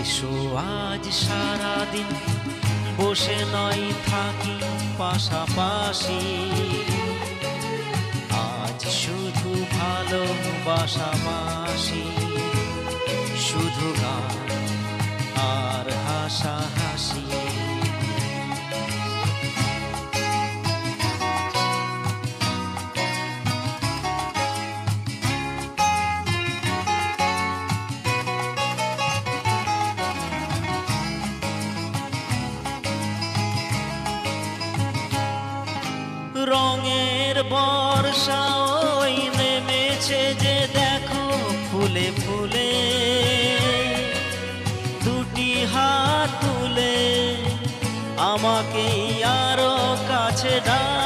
এসো আজ সারাদিন বসে নয় থাকি পাশাপাশি, আজ শুধু ভালোবাসাবাসি, শুধু গান আর হাসাহাসি। রঙের বর্ষা ওই নেমেছে যে দেখো ফুলে ফুলে, দুটি হাত তুলে আমাকে আরো কাছে ডাক।